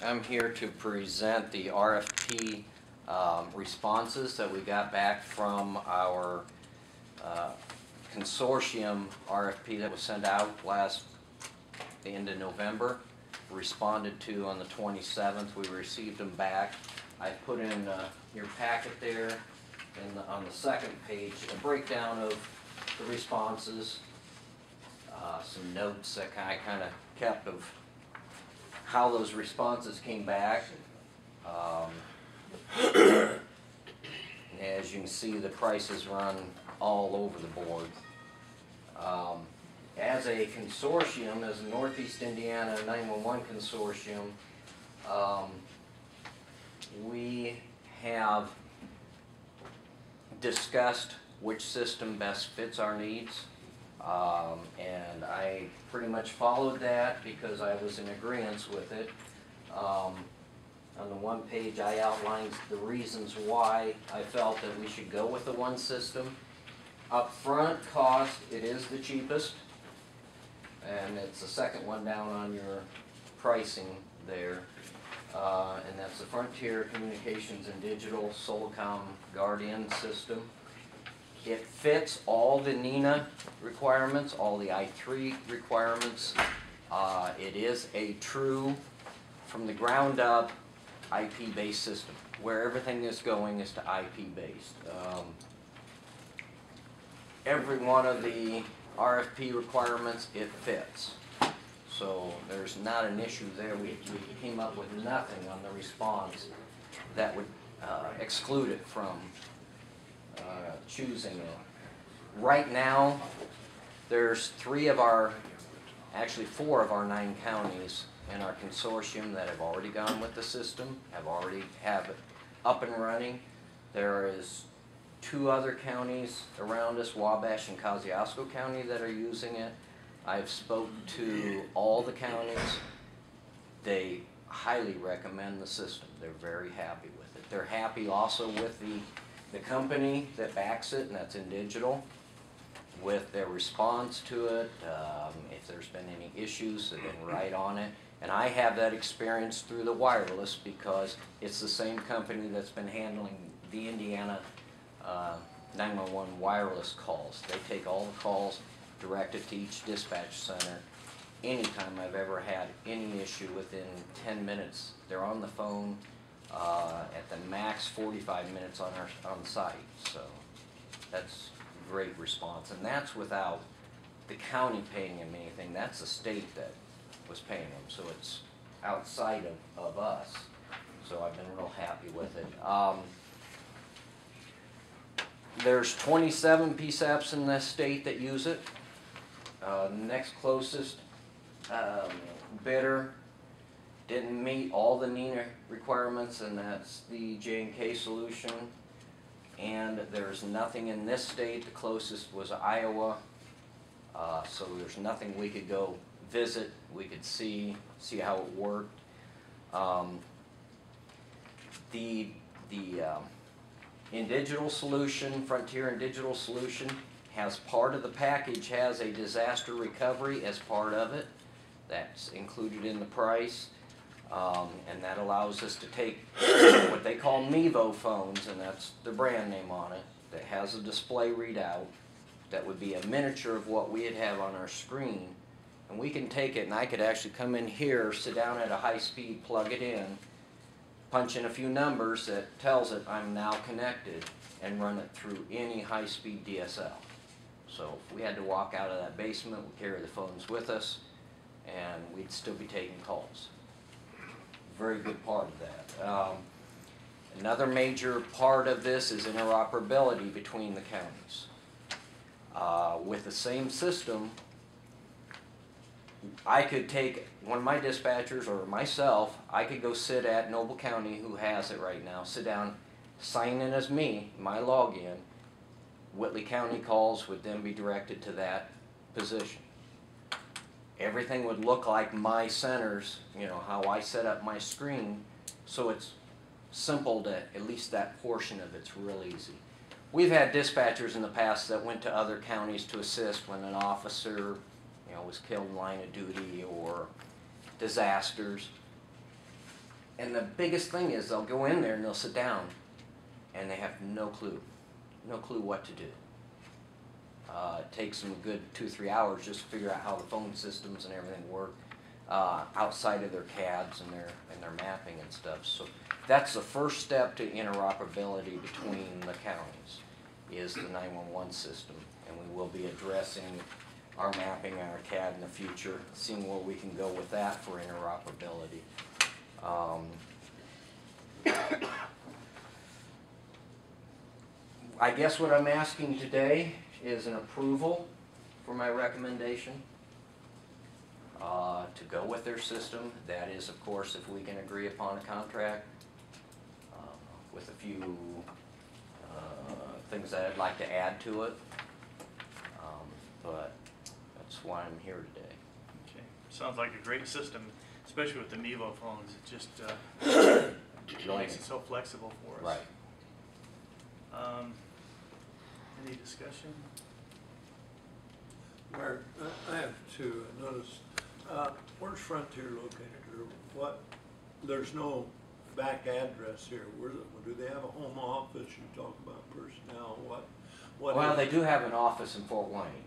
I'm here to present the RFP responses that we got back from our consortium RFP that was sent out the end of November. Responded to on the 27th. We received them back. I put in your packet there and on the second page a breakdown of the responses, some notes that I kind of kept of how those responses came back. As you can see, the prices run all over the board. As a consortium, as a Northeast Indiana 911 consortium, we have discussed which system best fits our needs. And I pretty much followed that because I was in agreement with it. On the one page I outlined the reasons why I felt that we should go with the one system. Upfront cost, it is the cheapest, and it's the second one down on your pricing there. And that's the Frontier Communications and Digital Solcom Guardian system. It fits all the NINA requirements, all the I3 requirements. It is a true, from the ground up, IP-based system. Where everything is going is to IP-based. Every one of the RFP requirements, it fits. So there's not an issue there. We came up with nothing on the response that would exclude it from choosing it. Right now, there's actually four of our 9 counties in our consortium that have already gone with the system, have it up and running. There is 2 other counties around us, Wabash and Kosciuszko County, that are using it. I've spoken to all the counties. They highly recommend the system. They're very happy with it. They're happy also with the company that backs it, and that's In Digital, with their response to it. If there's been any issues, they've been right on it. And I have that experience through the wireless because it's the same company that's been handling the Indiana 911 wireless calls. They take all the calls, direct it to each dispatch center. Anytime I've ever had any issue, within 10 minutes, they're on the phone. At the max 45 minutes on site, so that's great response, and that's without the county paying them anything. That's the state that was paying them, so it's outside of us. So I've been real happy with it. There's 27 PSAPs in the state that use it. Next closest bidder didn't meet all the NINA requirements, and that's the J&K solution. And there's nothing in this state. The closest was Iowa. So there's nothing we could go visit. We could see how it worked. The In Digital solution, Frontier In Digital solution, has part of the package, has a disaster recovery as part of it. That's included in the price. And that allows us to take what they call Mevo phones, and that's the brand name on it, that has a display readout that would be a miniature of what we'd have on our screen. And we can take it, and I could actually come in here, sit down at a high speed, plug it in, punch in a few numbers that tells it I'm now connected, and run it through any high speed DSL. So if we had to walk out of that basement, we'd carry the phones with us, and we'd still be taking calls. Very good part of that. Another major part of this is interoperability between the counties. With the same system, I could take one of my dispatchers or myself, I could go sit at Noble County, who has it right now, sit down, sign in as me, my login. Whitley County calls would then be directed to that position. Everything would look like my centers, how I set up my screen, so it's simple to, at least that portion of it's real easy. We've had dispatchers in the past that went to other counties to assist when an officer, was killed in line of duty or disasters. And the biggest thing is they'll go in there and they'll sit down and they have no clue what to do. It takes them a good 2-3 hours just to figure out how the phone systems and everything work outside of their CADs and their mapping and stuff. So that's the first step to interoperability between the counties is the 911 system, and we will be addressing our mapping and our CAD in the future, seeing where we can go with that for interoperability. I guess what I'm asking today is an approval for my recommendation to go with their system. That is, of course, if we can agree upon a contract with a few things that I'd like to add to it. But that's why I'm here today. Okay, sounds like a great system, especially with the Mevo phones. It just makes it so flexible for us. Right. Any discussion? Mark, I have two. I noticed, where's Frontier located, or what? There's no back address here. Do they have a home office? You talk about personnel. What Well, they do have an office in Fort Wayne.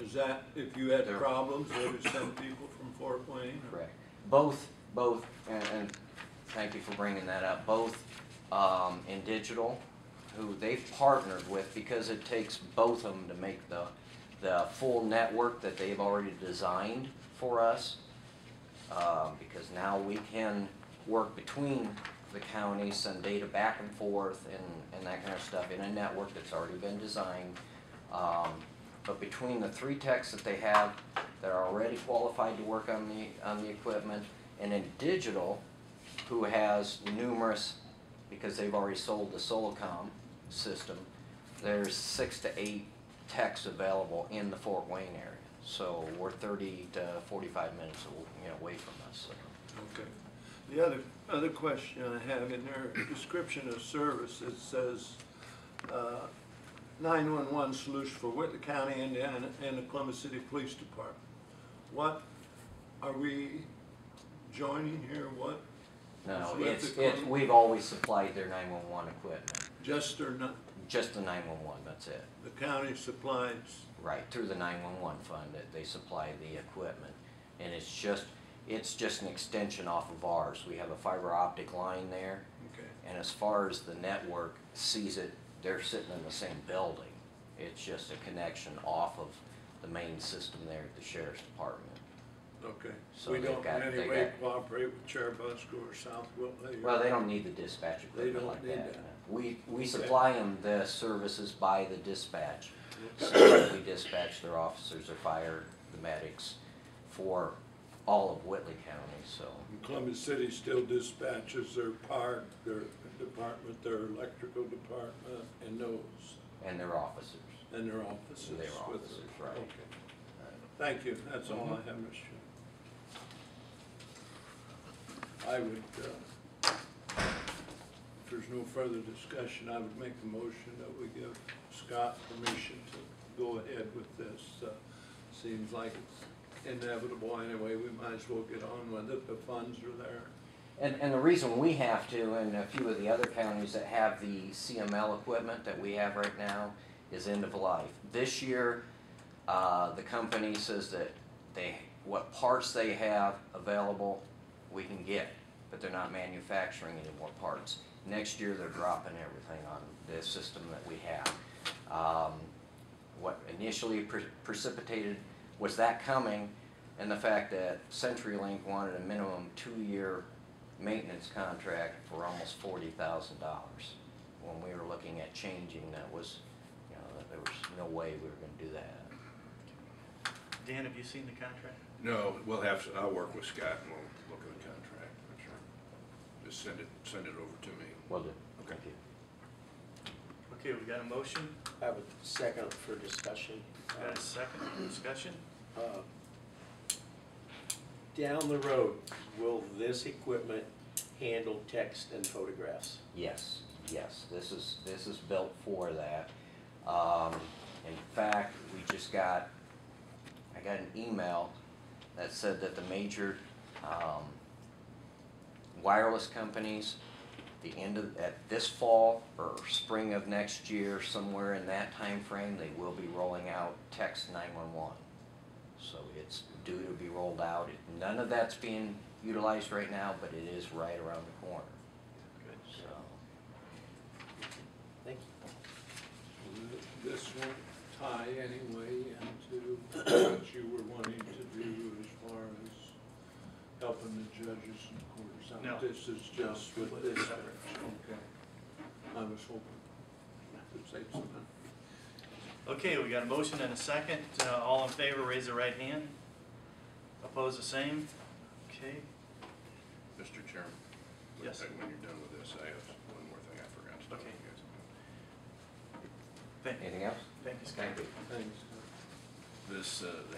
Is that, if you had problems, they would send people from Fort Wayne? Correct. Both, and thank you for bringing that up, both in digital, who they've partnered with, because it takes both of them to make the full network that they've already designed for us, because now we can work between the counties, send data back and forth and that kind of stuff in a network that's already been designed. But between the 3 techs that they have that are already qualified to work on the equipment, and in digital, who has numerous, because they've already sold the Solacom system, there's 6 to 8 techs available in the Fort Wayne area. So we're 30 to 45 minutes away from us. So. Okay. The other question I have in their description of service, it says 911 solution for Whitley County, Indiana, and the Columbus City Police Department. What are we joining here? What? No, we've always supplied their 911 equipment. Just or not? Just the 911, that's it. The county supplies? Right, through the 911 fund that they supply the equipment. And it's just an extension off of ours. We have a fiber optic line there. Okay. And as far as the network sees it, they're sitting in the same building. It's just a connection off of the main system there at the Sheriff's Department. Okay. So we don't in any way cooperate with Sheriff Busco or South Whitley? Well, they don't need the dispatch equipment like that. We supply them the services by the dispatch. So we dispatch their officers, their fire, the medics for all of Whitley County. So And Columbus City still dispatches their park, their department, their electrical department, and those. and their officers. And their officers. Their officers, right. Okay. Thank you. That's all I have, Mr. Chairman. I would, if there's no further discussion, I would make a motion that we give Scott permission to go ahead with this. Seems like it's inevitable anyway. We might as well get on with it. The funds are there. And the reason we have to, and a few of the other counties that have the CML equipment that we have right now, is end of life. This year, the company says that what parts they have available we can get, but they're not manufacturing any more parts. Next year they're dropping everything on the system that we have. What initially precipitated was that coming, and the fact that CenturyLink wanted a minimum 2-year maintenance contract for almost $40,000. When we were looking at changing, that was, there was no way we were going to do that. Dan, have you seen the contract? No, I'll work with Scott and we'll look at the contract. Sure. Just send it over to me. Will do. Okay. Thank you. Okay, we got a motion, I have a second for discussion. got a second discussion. Down the road, will this equipment handle text and photographs? Yes, yes. This is built for that. In fact, I got an email that said that the major wireless companies, at this fall or spring of next year, somewhere in that time frame, they will be rolling out text 911. So it's due to be rolled out. None of that's being utilized right now, but it is right around the corner. Good. So, Thank you. This won't tie anyway into what you were wanting to do as far as helping the judges and courts out. No. This is just with this. Separate. Okay. I was hoping to save some money. Okay, we got a motion and a second. All in favor, raise the right hand. Opposed, the same. Okay. Mr. Chairman? Yes. When you're done with this, I have one more thing I forgot to tell Okay. you guys. Thank you. anything else? Thank you, Scott. Thank you. Thanks. This, the